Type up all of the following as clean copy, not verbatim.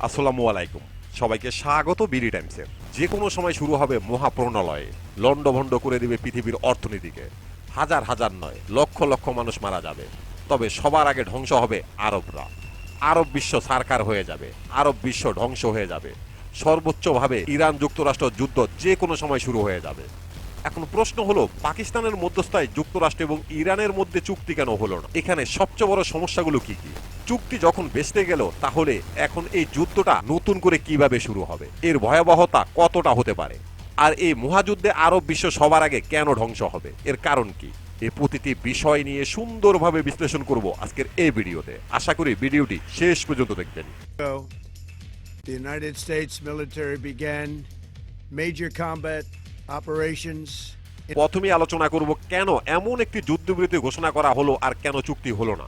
আসসালামু আলাইকুম। সবাইকে স্বাগত বিডি টাইমসে। যে কোনো সময় শুরু হবে মহাপ্রণালয়ে, লন্ডভন্ড করে দিবে পৃথিবীর অর্থনীতিকে। হাজার হাজার নয়, লক্ষ লক্ষ মানুষ মারা যাবে। তবে সবার আগে ধ্বংস হবে আরবরা। আরব বিশ্ব সারকার হয়ে যাবে, আরব বিশ্ব ধ্বংস হয়ে যাবে। সর্বোচ্চভাবে ইরান যুক্তরাষ্ট্র যুদ্ধ যে কোনো সময় শুরু হয়ে যাবে। এখন প্রশ্ন হলো, পাকিস্তানের মধ্যস্থায় যুক্তরাষ্ট্র এবং ইরানের মধ্যে চুক্তি কেন হলো না? এখানে সবচেয়ে বড় সমস্যাগুলো কি কি? চুক্তি যখন বেঁচতে গেল, তাহলে এখন এই যুদ্ধটা নতুন করে কিভাবে শুরু হবে, এর ভয়াবহতা কতটা হতে পারে, আর এই মহাযুদ্ধে আরব বিশ্ব সবার আগে কেন ধ্বংস হবে, এর কারণ কি? এই প্রতিটি বিষয় নিয়ে সুন্দরভাবে বিশ্লেষণ করব আজকের এই ভিডিওতে। আশা করি ভিডিওটি শেষ পর্যন্ত দেখবেন। The United States military began major combat operations. প্রথমেই আলোচনা করব কেন এমন একটি যুদ্ধবিরতি ঘোষণা করা হলো আর কেন চুক্তি হলো না।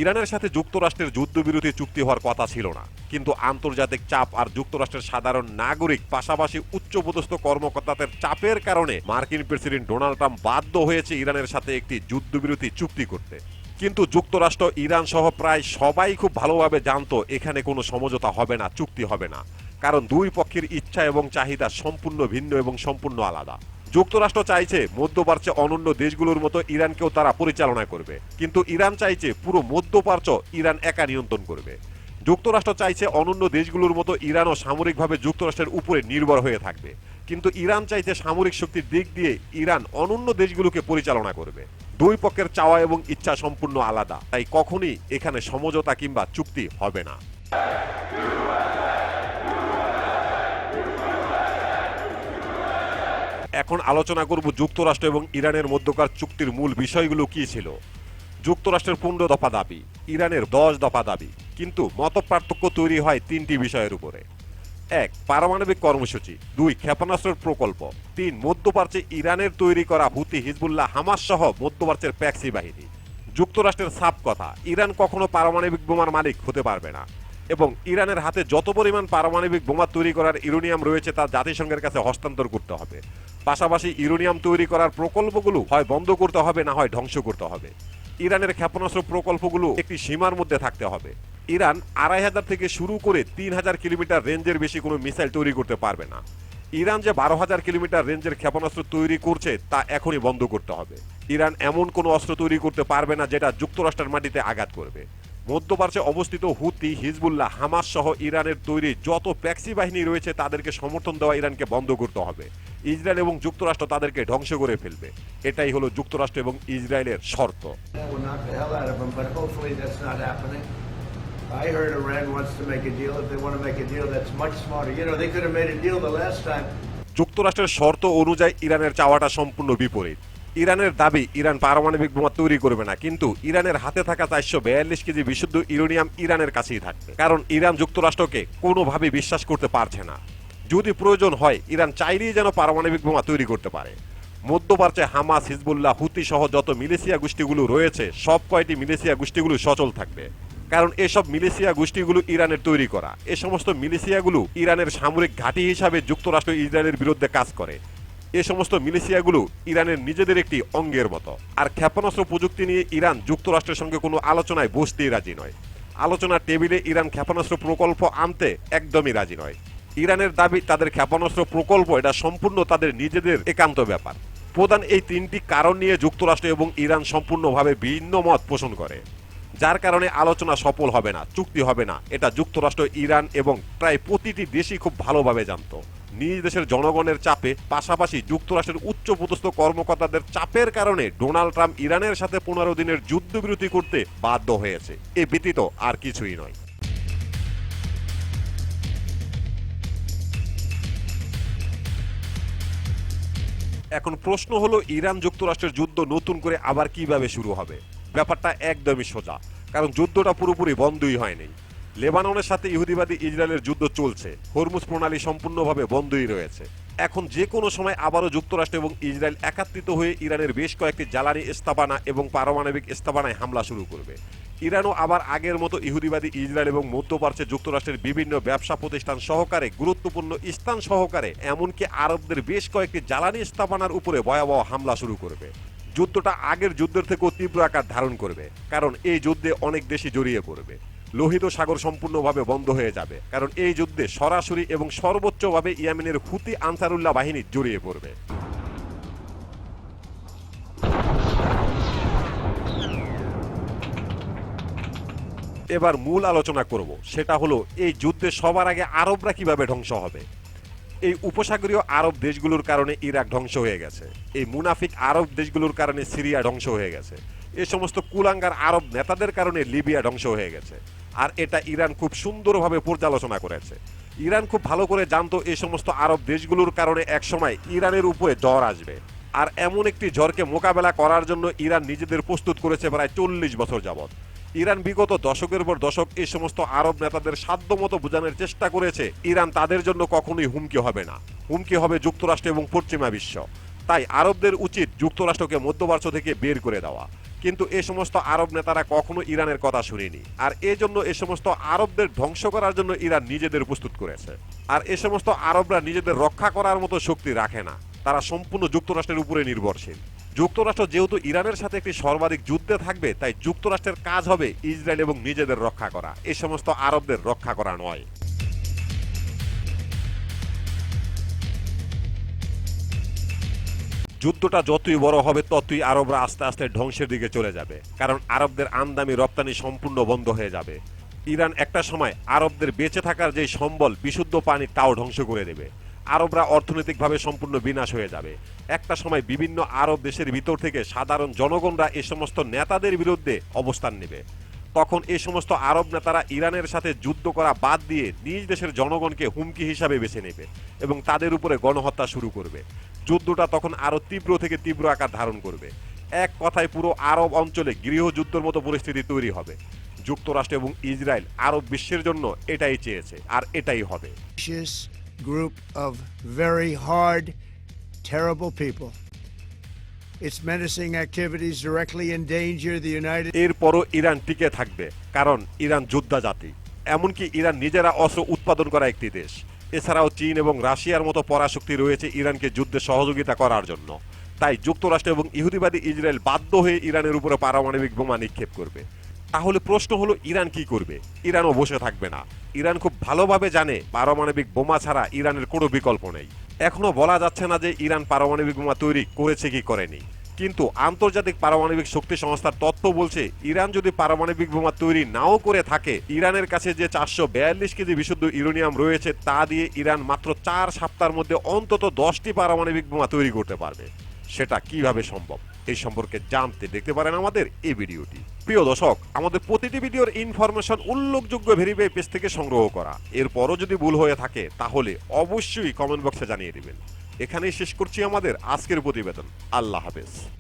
ইরানের সাথে যুক্তরাষ্ট্রের যুদ্ধবিরতি চুক্তি হওয়ার কথা ছিল না, কিন্তু আন্তর্জাতিক চাপ আর যুক্তরাষ্ট্রের সাধারণ নাগরিক পাশাপাশি উচ্চপদস্থ কর্মকর্তাদের চাপের কারণে মার্কিন প্রেসিডেন্ট ডোনাল্ড ট্রাম্প বাধ্য হয়েছে ইরানের সাথে একটি যুদ্ধবিরতি চুক্তি করতে। কিন্তু যুক্তরাষ্ট্র, ইরান সহ প্রায় সবাই খুব ভালোভাবে জানতো এখানে কোনো সমঝোতা হবে না, চুক্তি হবে না, কারণ দুই পক্ষের ইচ্ছা এবং চাহিদা সম্পূর্ণ ভিন্ন এবং সম্পূর্ণ আলাদা। যুক্তরাষ্ট্র চাইছে মধ্যপ্রাচ্যে অন্যান্য দেশগুলোর মতো ইরানকেও তারা পরিচালনা করবে, কিন্তু ইরান চাইছে পুরো মধ্যপ্রাচ্য ইরান একা নিয়ন্ত্রণ করবে। যুক্তরাষ্ট্র চাইছে অন্যান্য দেশগুলোর মতো ইরানও সামরিকভাবে যুক্তরাষ্ট্রের উপরে নির্ভর হয়ে থাকবে, কিন্তু ইরান চাইছে সামরিক শক্তির দিক দিয়ে ইরান অন্যান্য দেশগুলোকে পরিচালনা করবে। দুই পক্ষের চাওয়া এবং ইচ্ছা সম্পূর্ণ আলাদা, তাই কখনই এখানে সমঝোতা কিংবা চুক্তি হবে না। এখন আলোচনা করব যুক্তরাষ্ট্র এবং ইরানের মধ্যকার চুক্তির মূল বিষয়গুলো কি ছিল। যুক্তরাষ্ট্রের 15 দফা দাবি, ইরানের 10 দফা দাবি, কিন্তু মতপার্থক্য তৈরি হয় 3টি বিষয়ের উপরে। 1. পারমাণবিক কর্মসূচি। 2. ক্ষেপণাস্ত্রের প্রকল্প। 3. মধ্যপ্রাচ্যে ইরানের তৈরি করা হুতি, হিজবুল্লাহ, হামাস সহ মধ্যপ্রাচ্যের প্যাক্সি বাহিনী। যুক্তরাষ্ট্রের সাফ কথা, ইরান কখনো পারমাণবিক বোমার মালিক হতে পারবে না, এবং ইরানের হাতে যত পরিমাণ পারমাণবিক বোমা তৈরি করার ইউরেনিয়াম রয়েছে তা জাতিসংঘের কাছে হস্তান্তর করতে হবে। পাশাপাশি ইউরেনিয়াম তৈরি করার প্রকল্পগুলো হয় বন্ধ করতে হবে, না হয় ধ্বংস করতে হবে। ইরানের ক্ষেপণাস্ত্র প্রকল্পগুলো একটি সীমার মধ্যে থাকতে হবে। ইরান 2500 থেকে শুরু করে 3000 কিলোমিটার রেঞ্জের বেশি কোনো মিসাইল তৈরি করতে পারবে না। ইরান যে 12,000 কিলোমিটার রেঞ্জের ক্ষেপণাস্ত্র তৈরি করছে তা এখনই বন্ধ করতে হবে। ইরান এমন কোনো অস্ত্র তৈরি করতে পারবে না যেটা যুক্তরাষ্ট্রের মাটিতে আঘাত করবে। মধ্যপ্রাচ্যে অবস্থিত হুতি, হিজবুল্লাহ, হামাস সহ ইরানের তৈরি যত প্যাক্সি বাহিনী রয়েছে তাদেরকে সমর্থন দেওয়া ইরানকে বন্ধ করতে হবে। ইসরায়েল এবং যুক্তরাষ্ট্র তাদেরকে ধ্বংস করে ফেলবে। এটাই হলো যুক্তরাষ্ট্র এবং ইসরায়েলের শর্ত। That will knock the hell out of them, but hopefully that's not happening. I heard Iran wants to make a deal. If they want to make a deal, that's much smarter. You know, they could have made a deal the last time. যুক্তরাষ্ট্রের শর্ত অনুযায়ী ইরানের চাওয়াটা সম্পূর্ণ বিপরীত। ইরানের দাবি Iran পারমাণবিক বোমা তৈরি করবে না, কিন্তু ইরানের হাতে থাকা 442 কেজি বিশুদ্ধ ইউরেনিয়াম ইরানের কাছেই থাকবে, কারণ ইরান যুক্তরাষ্ট্রকে কোনোভাবে বিশ্বাস করতে পারছে না। যদি প্রয়োজন হয় ইরান চাইলেই যেন পারমাণবিক বোমা তৈরি করতে পারে। মধ্যপ্রাচ্যে হামাস, হিজবুল্লাহ, হুতি সহ যত মিলিশিয়া গোষ্ঠীগুলো রয়েছে সব কয়টি মিলিশিয়া গোষ্ঠীগুলো সচল থাকবে, কারণ এসব মিলিশিয়া গোষ্ঠীগুলো ইরানের তৈরি করা। এ সমস্ত মিলিশিয়াগুলো ইরানের সামরিক ঘাঁটি হিসাবে যুক্তরাষ্ট্র ইসরায়েলের বিরুদ্ধে কাজ করে। এ সমস্ত মিলিশিয়াগুলো ইরানের নিজেদের একটি অঙ্গের মতো। আর ক্ষেপণাস্ত্র প্রযুক্তি নিয়ে ইরান যুক্তরাষ্ট্রের সঙ্গে কোনো আলোচনায় বসতেই রাজি নয়। আলোচনার টেবিলে ইরান ক্ষেপণাস্ত্র প্রকল্প আনতে একদমই রাজি নয়। ইরানের দাবি তাদের ক্ষেপণাস্ত্র প্রকল্প এটা সম্পূর্ণ তাদের নিজেদের একান্ত ব্যাপার। প্রধান এই 3টি কারণ নিয়ে যুক্তরাষ্ট্র এবং ইরান সম্পূর্ণভাবে ভিন্ন মত পোষণ করে, যার কারণে আলোচনা সফল হবে না, চুক্তি হবে না। এটা যুক্তরাষ্ট্র, ইরান এবং প্রায় প্রতিটি দেশই খুব ভালোভাবে জানতো। নিজ দেশের জনগণের চাপে, পাশাপাশি যুক্তরাষ্ট্রের উচ্চপদস্থ কর্মকর্তাদের চাপের কারণে ডোনাল্ড ট্রাম্প ইরানের সাথে 15 দিনের যুদ্ধবিরতি করতে বাধ্য হয়েছে। এ ব্যতীত আর কিছুই নয়। এখন প্রশ্ন হলো, ইরান যুক্তরাষ্ট্রের যুদ্ধ নতুন করে আবার কিভাবে শুরু হবে? ব্যাপারটা একদমই সোজা, কারণ যুদ্ধটা পুরোপুরি বন্ধই হয়নি। লেবাননের সাথে ইহুদিবাদী ইসরায়েলের যুদ্ধ চলছে, হরমুজ প্রণালী সম্পূর্ণভাবে বন্ধই রয়েছে। এখন যে কোনো সময় আবারও যুক্তরাষ্ট্র এবং ইসরায়েল একাত্রিত হয়ে ইরানের বেশ কয়েকটি জ্বালানি স্থাপনা এবং পারমাণবিক স্থাপনায় হামলা শুরু করবে। ইরানও আবার আগের মতো ইহুদিবাদী ইসরায়েল এবং মধ্যপ্রাচ্যে যুক্তরাষ্ট্রের বিভিন্ন ব্যবসা প্রতিষ্ঠান সহকারে, গুরুত্বপূর্ণ স্থান সহকারে, এমনকি আরবদের বেশ কয়েকটি জ্বালানি স্থাপনার উপরে ভয়াবহ হামলা শুরু করবে। যুদ্ধটা আগের যুদ্ধের থেকেও তীব্র আকার ধারণ করবে, কারণ এই যুদ্ধে অনেক দেশই জড়িয়ে পড়বে। লোহিত সাগর সম্পূর্ণভাবে বন্ধ হয়ে যাবে, কারণ এই যুদ্ধে সরাসরি এবং সর্বোচ্চভাবে ইয়েমেনের হুতি আনসারুল্লাহ বাহিনী জড়িয়ে পড়বে। এবার মূল আলোচনা করব, সেটা হলো এই যুদ্ধে সবার আগে আরবরা কিভাবে ধ্বংস হবে। এই উপসাগরীয় আরব দেশগুলোর কারণে ইরাক ধ্বংস হয়ে গেছে, এই মুনাফিক আরব দেশগুলোর কারণে সিরিয়া ধ্বংস হয়ে গেছে, এই সমস্ত কুলাঙ্গার আরব নেতাদের কারণে লিবিয়া ধ্বংস হয়ে গেছে। আর এটা ইরান খুব সুন্দরভাবে পর্যালোচনা করেছে। ইরান খুব ভালো করে জানতো এই সমস্ত আরব দেশগুলোর কারণে একসময় ইরানের উপরে ঝড় আসবে, আর এমন একটি ঝড়কে মোকাবেলা করার জন্য ইরান নিজেদের প্রস্তুত করেছে প্রায় 40 বছর যাবৎ। ইরান বিগত দশকের পর দশক এই সমস্ত আরব নেতাদের সাধ্যমতো বোঝানোর চেষ্টা করেছে ইরান তাদের জন্য কখনোই হুমকি হবে না, হুমকি হবে যুক্তরাষ্ট্র এবং পশ্চিমা বিশ্ব। তাই আরবদের উচিত যুক্তরাষ্ট্রকে মধ্যপ্রাচ্য থেকে বের করে দেওয়া। কিন্তু এই সমস্ত আরব নেতারা কখনো ইরানের কথা শুনেনি, আর এই জন্য এই সমস্ত আরবদের ধ্বংস করার জন্য ইরান নিজেদের প্রস্তুত করেছে। আর এই সমস্ত আরবরা নিজেদের রক্ষা করার মতো শক্তি রাখে না, তারা সম্পূর্ণ যুক্তরাষ্ট্রের উপরে নির্ভরশীল। যুক্তরাষ্ট্র যেহেতু ইরানের সাথে একটি সর্বাধিক যুদ্ধে থাকবে, তাই যুক্তরাষ্ট্রের কাজ হবে ইসরায়েল এবং নিজেদের রক্ষা করা, এই সমস্ত আরবদের রক্ষা করা নয়। যুদ্ধটা যতই বড় হবে ততই আরবরা আস্তে আস্তে ধ্বংসের দিকে চলে যাবে, কারণ আরবদের আমদানি রপ্তানি সম্পূর্ণ বন্ধ হয়ে যাবে। ইরান একটা সময় আরবদের বেঁচে থাকার যে সম্বল বিশুদ্ধ পানি তাও ধ্বংস করে দেবে। আরবরা অর্থনৈতিকভাবে সম্পূর্ণ বিনাশ হয়ে যাবে। একটা সময় বিভিন্ন আরব দেশের ভিতর থেকে সাধারণ জনগণরা এই সমস্ত নেতাদের বিরুদ্ধে অবস্থান নেবে। তখন এই সমস্ত আরব নেতারা ইরানের সাথে যুদ্ধ করা বাদ দিয়ে নিজ দেশের জনগণকে হুমকি হিসাবে বেছে নেবে এবং তাদের উপরে গণহত্যা শুরু করবে। যুদ্ধটা তখন আরো তীব্র থেকে তীব্র আকার ধারণ করবে। এক কথায় পুরো আরব অঞ্চলে গৃহযুদ্ধের মতো পরিস্থিতি তৈরি হবে। যুক্তরাষ্ট্র এবং ইসরায়েল আরব বিশ্বের জন্য এটাই চেয়েছে, আর এটাই হবে। Group of very hard, terrible people. Its menacing activities directly endanger the United এরপরও ইরান টিকে থাকবে, কারণ ইরান যোদ্ধা জাতি। এমনকি ইরান নিজেরা অস্ত্র উৎপাদন করা একটি দেশ। এছাড়াও চীন এবং রাশিয়ার মতো পরাশক্তি রয়েছে ইরানকে যুদ্ধে সহযোগিতা করার জন্য। তাই যুক্তরাষ্ট্র এবং ইহুদিবাদী ইসরায়েল বাধ্য হয়ে ইরানের উপরে পারমাণবিক বোমা নিক্ষেপ করবে। তাহলে প্রশ্ন হলো ইরান কি করবে? ইরানও বসে থাকবে না। ইরান খুব ভালোভাবে জানে পারমাণবিক বোমা ছাড়া ইরানের কোনো বিকল্প নেই। এখনো বলা যাচ্ছে না যে ইরান পারমাণবিক বোমা তৈরি করেছে কি করেনি, কিন্তু আন্তর্জাতিক পারমাণবিক শক্তি সংস্থার তথ্য বলছে ইরান যদি পারমাণবিক বোমা তৈরি নাও করে থাকে, ইরানের কাছে যে 442 কেজি বিশুদ্ধ ইউরেনিয়াম রয়েছে তা দিয়ে ইরান মাত্র 4 সপ্তাহের মধ্যে অন্তত 10টি পারমাণবিক বোমা তৈরি করতে পারবে। সেটা কিভাবে সম্ভব এই সম্পর্কে জানতে দেখতে পারেন আমাদের এই ভিডিওটি। প্রিয় দর্শক, আমাদের প্রতিটি ভিডিওর ইনফরমেশন উল্লেখযোগ্য ভেরিফাই পেজ থেকে সংগ্রহ করা। এরপরও যদি ভুল হয়ে থাকে তাহলে অবশ্যই কমেন্ট বক্সে জানিয়ে দিবেন। এখানেই শেষ করছি আমাদের আজকের প্রতিবেদন। আল্লাহ হাফেজ।